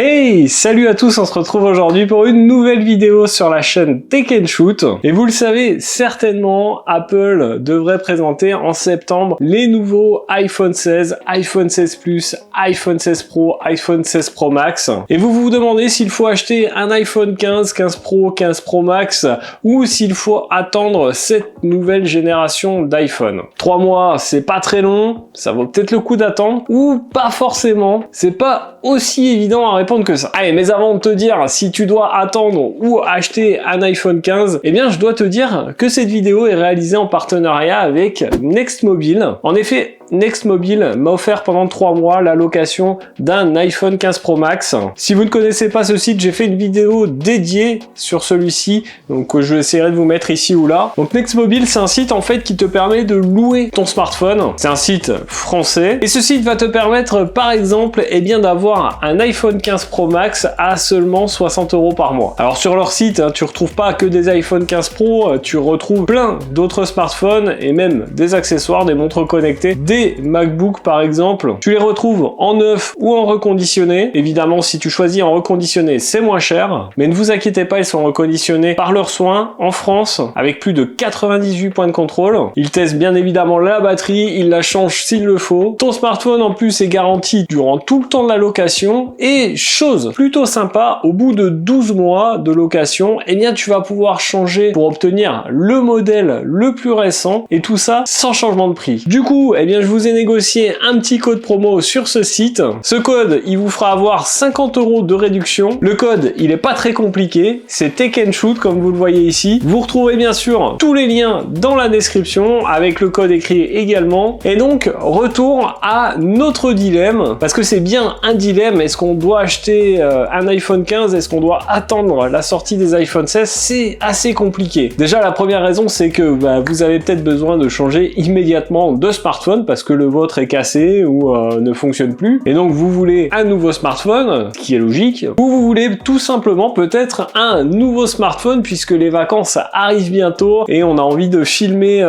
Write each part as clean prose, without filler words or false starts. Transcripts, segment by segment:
Hey, salut à tous, on se retrouve aujourd'hui pour une nouvelle vidéo sur la chaîne Tech & Shoot. Et vous le savez certainement, Apple devrait présenter en septembre les nouveaux iPhone 16, iPhone 16 Plus, iPhone 16 Pro, iPhone 16 Pro Max. Et vous vous demandez s'il faut acheter un iPhone 15, 15 Pro, 15 Pro Max ou s'il faut attendre cette nouvelle génération d'iPhone. 3 mois, c'est pas très long, ça vaut peut-être le coup d'attendre ou pas forcément. C'est pas aussi évident à répondre que ça. Allez, mais avant de te dire si tu dois attendre ou acheter un iPhone 15, eh bien je dois te dire que cette vidéo est réalisée en partenariat avec Next Mobile. En effet, Next Mobile m'a offert pendant 3 mois la location d'un iPhone 15 Pro Max. Si vous ne connaissez pas ce site, j'ai fait une vidéo dédiée sur celui-ci, donc je essaierai de vous mettre ici ou là. Donc Next Mobile, c'est un site en fait qui te permet de louer ton smartphone. C'est un site français et ce site va te permettre par exemple d'avoir un iPhone 15 Pro Max à seulement 60 € par mois. Alors sur leur site, tu retrouves pas que des iPhone 15 Pro, tu retrouves plein d'autres smartphones et même des accessoires, des montres connectées, des MacBook par exemple. Tu les retrouves en neuf ou en reconditionné. Évidemment, si tu choisis en reconditionné, c'est moins cher. Mais ne vous inquiétez pas, ils sont reconditionnés par leurs soins en France avec plus de 98 points de contrôle. Ils testent bien évidemment la batterie, ils la changent s'il le faut. Ton smartphone en plus est garanti durant tout le temps de la location et chose plutôt sympa, au bout de 12 mois de location, eh bien tu vas pouvoir changer pour obtenir le modèle le plus récent et tout ça sans changement de prix. Du coup, eh bien je vous ai négocié un petit code promo sur ce site. Ce code, il vous fera avoir 50 € de réduction. Le code, il est pas très compliqué, c'est Tech & Shoot comme vous le voyez ici. Vous retrouverez bien sûr tous les liens dans la description avec le code écrit également. Et donc, retour à notre dilemme, parce que c'est bien un dilemme. Est-ce qu'on doit acheter un iPhone 15? Est-ce qu'on doit attendre la sortie des iPhone 16? C'est assez compliqué. Déjà, la première raison, c'est que vous avez peut-être besoin de changer immédiatement de smartphone parce que le vôtre est cassé ou ne fonctionne plus. Et donc, vous voulez un nouveau smartphone, ce qui est logique, ou vous voulez tout simplement peut-être un nouveau smartphone puisque les vacances arrivent bientôt et on a envie de filmer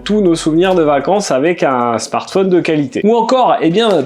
tous nos souvenirs de vacances avec un smartphone de qualité. Ou encore,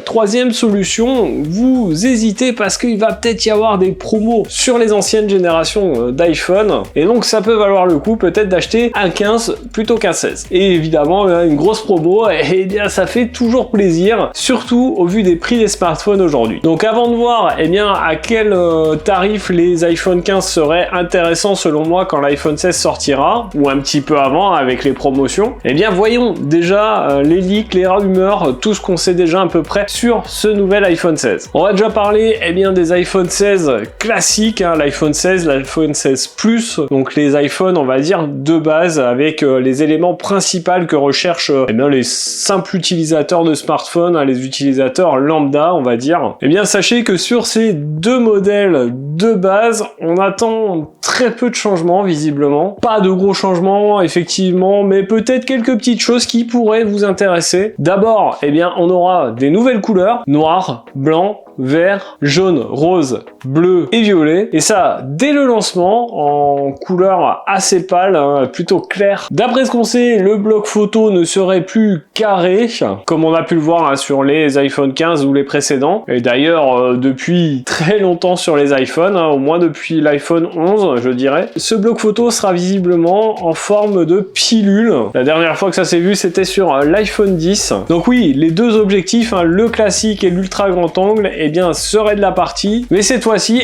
troisième solution, vous hésitez parce qu'il va peut-être y avoir des promos sur les anciennes générations d'iPhone et donc ça peut valoir le coup peut-être d'acheter un 15 plutôt qu'un 16. Et évidemment, une grosse promo, et bien ça fait toujours plaisir, surtout au vu des prix des smartphones aujourd'hui. Donc avant de voir à quel tarif les iPhone 15 seraient intéressants selon moi quand l'iPhone 16 sortira, ou un petit peu avant avec les promotions, voyons déjà les leaks, les rumeurs, tout ce qu'on sait déjà à peu près sur ce nouvel iPhone 16. On va déjà parler des iPhone 16 classiques, l'iPhone 16, l'iPhone 16 Plus, donc les iPhones on va dire de base avec les éléments principaux que recherchent les simples utilisateurs de smartphone, les utilisateurs lambda on va dire. Sachez que sur ces deux modèles de base, on attend très peu de changements visiblement. Pas de gros changements effectivement, mais peut-être quelques petites choses qui pourraient vous intéresser. D'abord, on aura des nouvelles couleurs, noir, blanc, vert, jaune, rose, bleu et violet. Et ça, dès le lancement, en couleur assez pâle, plutôt claire. D'après ce qu'on sait, le bloc photo ne serait plus carré, comme on a pu le voir sur les iPhone 15 ou les précédents. Et d'ailleurs, depuis très longtemps sur les iPhones, au moins depuis l'iPhone 11, je dirais. Ce bloc photo sera visiblement en forme de pilule. La dernière fois que ça s'est vu, c'était sur l'iPhone 10. Donc oui, les deux objectifs, le classique et l'ultra grand angle, serait de la partie, mais cette fois-ci,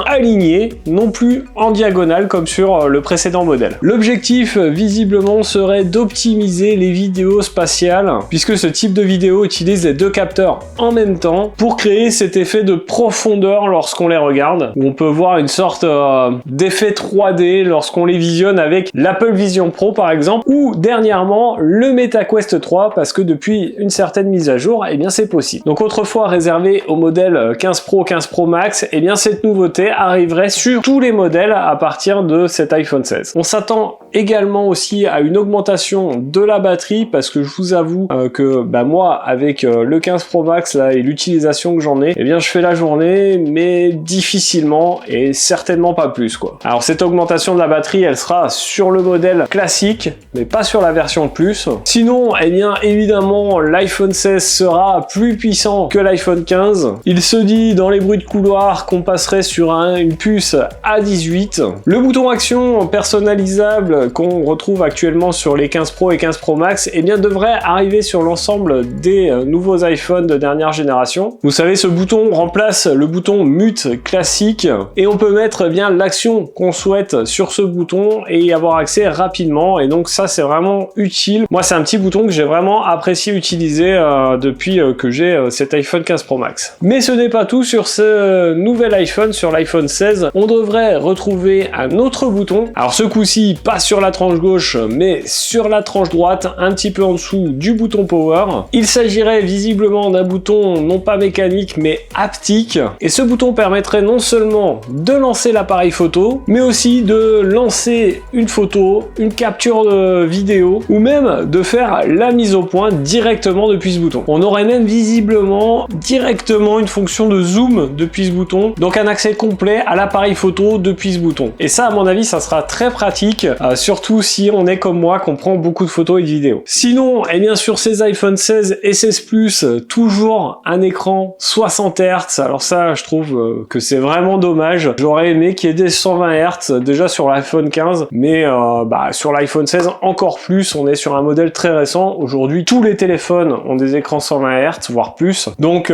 aligné, non plus en diagonale comme sur le précédent modèle. L'objectif, visiblement, serait d'optimiser les vidéos spatiales, puisque ce type de vidéo utilise les deux capteurs en même temps pour créer cet effet de profondeur lorsqu'on les regarde, où on peut voir une sorte d'effet 3D lorsqu'on les visionne avec l'Apple Vision Pro par exemple, ou dernièrement le MetaQuest 3, parce que depuis une certaine mise à jour, c'est possible. Donc autrefois réservé au modèle 15 Pro, 15 Pro Max, cette nouveauté arriverait sur tous les modèles à partir de cet iPhone 16. On s'attend également aussi à une augmentation de la batterie, parce que je vous avoue que moi, avec le 15 Pro Max là et l'utilisation que j'en ai, eh bien je fais la journée, mais difficilement et certainement pas plus quoi. Alors cette augmentation de la batterie, elle sera sur le modèle classique, mais pas sur la version Plus. Sinon, eh bien évidemment, l'iPhone 16 sera plus puissant que l'iPhone 15. Il se dit dans les bruits de couloir qu'on passerait sur une puce A18. Le bouton action personnalisable qu'on retrouve actuellement sur les 15 Pro et 15 Pro Max, eh bien devrait arriver sur l'ensemble des nouveaux iPhones de dernière génération. Vous savez, ce bouton remplace le bouton mute classique et on peut mettre bien l'action qu'on souhaite sur ce bouton et y avoir accès rapidement, et donc ça c'est vraiment utile. Moi c'est un petit bouton que j'ai vraiment apprécié utiliser depuis que j'ai cet iPhone 15 Pro Max. Mais ce n'est pas tout sur ce nouvel iPhone, sur l'iPhone 16. On devrait retrouver un autre bouton. Alors ce coup-ci, pas sur la tranche gauche, mais sur la tranche droite, un petit peu en dessous du bouton Power. Il s'agirait visiblement d'un bouton non pas mécanique, mais haptique. Et ce bouton permettrait non seulement de lancer l'appareil photo, mais aussi de lancer une photo, une capture de vidéo, ou même de faire la mise au point directement depuis ce bouton. On aurait même visiblement directement une fonction de zoom depuis ce bouton, donc un accès complet à l'appareil photo depuis ce bouton. Et ça, à mon avis, ça sera très pratique, surtout si on est comme moi, qu'on prend beaucoup de photos et de vidéos. Sinon, eh bien sur ces iPhone 16 et 16 Plus, toujours un écran 60 Hz. Alors ça, je trouve que c'est vraiment dommage. J'aurais aimé qu'il y ait des 120 Hz déjà sur l'iPhone 15, mais sur l'iPhone 16 encore plus. On est sur un modèle très récent. Aujourd'hui, tous les téléphones ont des écrans 120 Hz, voire plus. Donc,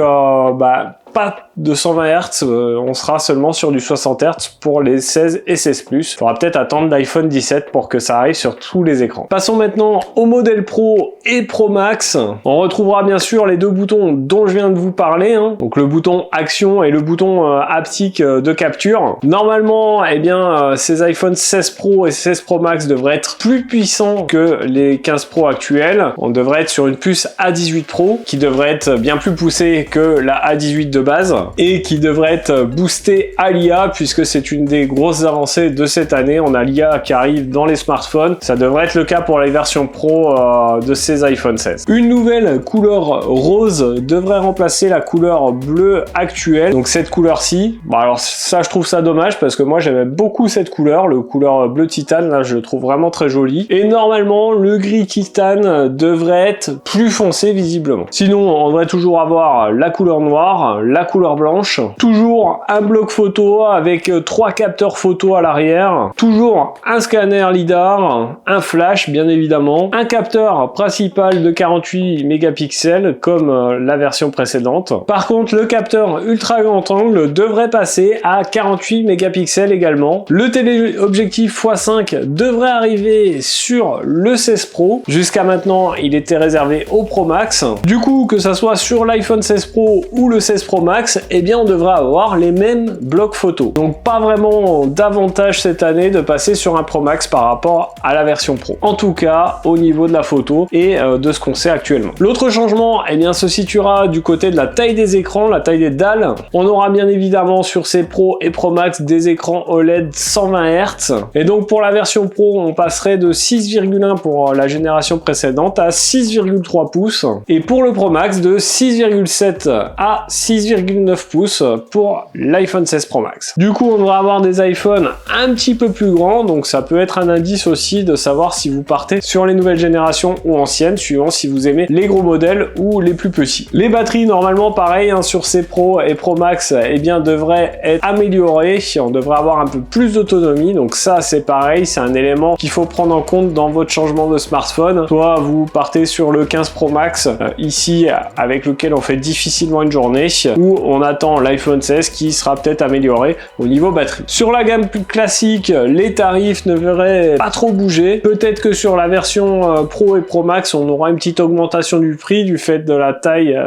pas de 120 Hz, on sera seulement sur du 60 Hz pour les 16 et 16 Plus. Il faudra peut-être attendre l'iPhone 17 pour que ça arrive sur tous les écrans. Passons maintenant au modèle Pro et Pro Max. On retrouvera bien sûr les deux boutons dont je viens de vous parler, donc le bouton action et le bouton haptique de capture. Normalement, eh bien, ces iPhone 16 Pro et 16 Pro Max devraient être plus puissants que les 15 Pro actuels. On devrait être sur une puce A18 Pro qui devrait être bien plus poussée que la A18 de base et qui devrait être boosté à l'IA, puisque c'est une des grosses avancées de cette année. On a l'IA qui arrive dans les smartphones. Ça devrait être le cas pour les versions Pro de ces iPhone 16. Une nouvelle couleur rose devrait remplacer la couleur bleue actuelle. Donc cette couleur-ci, alors ça je trouve ça dommage parce que moi j'aimais beaucoup cette couleur, le couleur bleu titane, là je le trouve vraiment très joli. Et normalement le gris titane devrait être plus foncé visiblement. Sinon on devrait toujours avoir la couleur noire, la couleur blanche, toujours un bloc photo avec 3 capteurs photo à l'arrière, toujours un scanner lidar, un flash bien évidemment, un capteur principal de 48 mégapixels comme la version précédente. Par contre le capteur ultra grand angle devrait passer à 48 mégapixels également. Le téléobjectif x5 devrait arriver sur le 16 Pro. Jusqu'à maintenant il était réservé au Pro Max. Du coup que ça soit sur l'iPhone 16 Pro ou le 16 Pro Max, eh bien on devra avoir les mêmes blocs photo. Donc pas vraiment d'avantage cette année de passer sur un Pro Max par rapport à la version Pro. En tout cas au niveau de la photo et de ce qu'on sait actuellement. L'autre changement, eh bien se situera du côté de la taille des écrans, la taille des dalles. On aura bien évidemment sur ces Pro et Pro Max des écrans OLED 120 Hz. Et donc pour la version Pro, on passerait de 6,1 pour la génération précédente à 6,3 pouces. Et pour le Pro Max de 6,7 à 6,9 pouces pour l'iPhone 16 Pro Max. Du coup, on devra avoir des iPhones un petit peu plus grands, donc ça peut être un indice aussi de savoir si vous partez sur les nouvelles générations ou anciennes, suivant si vous aimez les gros modèles ou les plus petits. Les batteries, normalement, pareil, sur ces Pro et Pro Max, eh bien, devraient être améliorées. On devrait avoir un peu plus d'autonomie, donc ça, c'est pareil, c'est un élément qu'il faut prendre en compte dans votre changement de smartphone. Soit vous partez sur le 15 Pro Max, ici, avec lequel on fait difficilement une journée, ou on attend l'iPhone 16 qui sera peut-être amélioré au niveau batterie. Sur la gamme plus classique, les tarifs ne verraient pas trop bouger. Peut-être que sur la version Pro et Pro Max, on aura une petite augmentation du prix du fait de la taille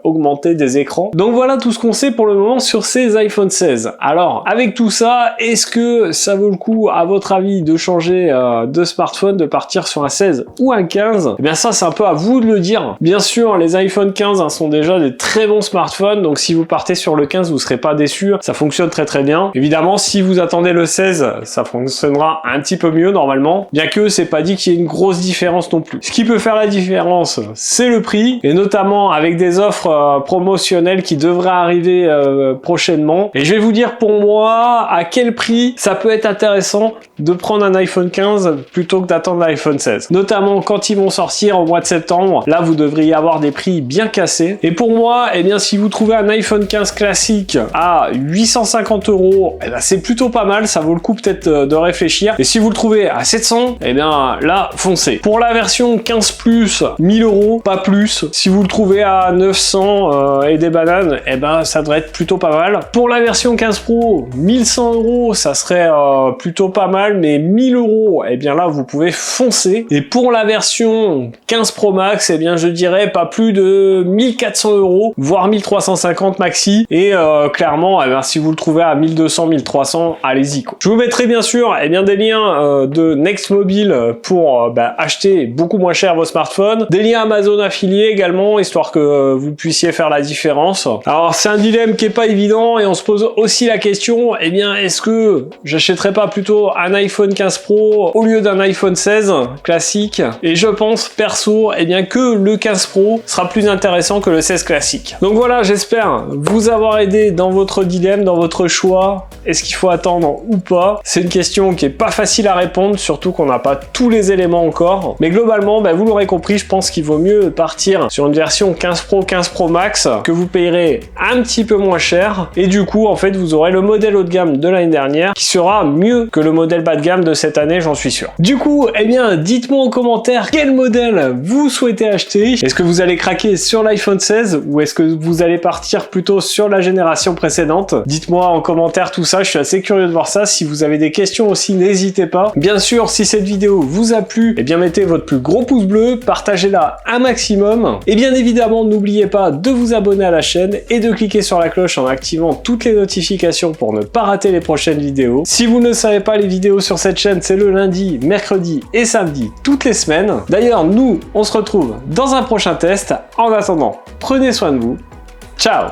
augmentée des écrans. Donc voilà tout ce qu'on sait pour le moment sur ces iPhone 16. Alors, avec tout ça, est-ce que ça vaut le coup, à votre avis, de changer de smartphone, de partir sur un 16 ou un 15? Eh bien ça, c'est un peu à vous de le dire. Bien sûr, les iPhone 15 sont déjà des très bons smartphones, smartphone, donc si vous partez sur le 15, vous serez pas déçus, ça fonctionne très très bien. Évidemment, si vous attendez le 16, ça fonctionnera un petit peu mieux normalement, bien que c'est pas dit qu'il y ait une grosse différence non plus. Ce qui peut faire la différence, c'est le prix, et notamment avec des offres promotionnelles qui devraient arriver prochainement. Et je vais vous dire pour moi à quel prix ça peut être intéressant de prendre un iPhone 15 plutôt que d'attendre l'iPhone 16. Notamment quand ils vont sortir au mois de septembre, là vous devriez avoir des prix bien cassés. Et pour moi, eh bien si vous trouvez un iPhone 15 classique à 850 €, eh ben, c'est plutôt pas mal, ça vaut le coup peut-être de réfléchir. Et si vous le trouvez à 700, eh bien là, foncez. Pour la version 15 Plus, 1000 €, pas plus. Si vous le trouvez à 900 et des bananes, eh ben ça devrait être plutôt pas mal. Pour la version 15 Pro, 1100 €, ça serait plutôt pas mal, mais 1000 €, eh bien là vous pouvez foncer. Et pour la version 15 Pro Max, eh bien je dirais pas plus de 1400 €, voire 1350 maxi. Et clairement, eh bien, si vous le trouvez à 1200, 1300, allez-y. Je vous mettrai bien sûr eh bien, des liens de Next Mobile pour acheter beaucoup moins cher vos smartphones, des liens Amazon affiliés également, histoire que vous puissiez faire la différence. Alors c'est un dilemme qui est pas évident et on se pose aussi la question, eh bien est-ce que j'achèterais pas plutôt un iPhone 15 Pro au lieu d'un iPhone 16 classique? Et je pense perso eh bien que le 15 Pro sera plus intéressant que le 16 classique. Donc voilà, j'espère vous avoir aidé dans votre dilemme, dans votre choix. Est-ce qu'il faut attendre ou pas? C'est une question qui est pas facile à répondre, surtout qu'on n'a pas tous les éléments encore. Mais globalement, vous l'aurez compris, je pense qu'il vaut mieux partir sur une version 15 Pro, 15 Pro Max que vous payerez un petit peu moins cher. Et du coup, en fait, vous aurez le modèle haut de gamme de l'année dernière qui sera mieux que le modèle bas de gamme de cette année, j'en suis sûr. Du coup, eh bien, dites-moi en commentaire quel modèle vous souhaitez acheter. Est-ce que vous allez craquer sur l'iPhone 16 ou est-ce que vous allez partir plutôt sur la génération précédente? Dites-moi en commentaire tout ça, je suis assez curieux de voir ça. Si vous avez des questions aussi, n'hésitez pas. Bien sûr, si cette vidéo vous a plu, eh bien mettez votre plus gros pouce bleu, partagez-la un maximum. Et bien évidemment, n'oubliez pas de vous abonner à la chaîne et de cliquer sur la cloche en activant toutes les notifications pour ne pas rater les prochaines vidéos. Si vous ne savez pas, les vidéos sur cette chaîne, c'est le lundi, mercredi et samedi, toutes les semaines. D'ailleurs, nous, on se retrouve dans un prochain test. En attendant, prenez soin de vous. Ciao!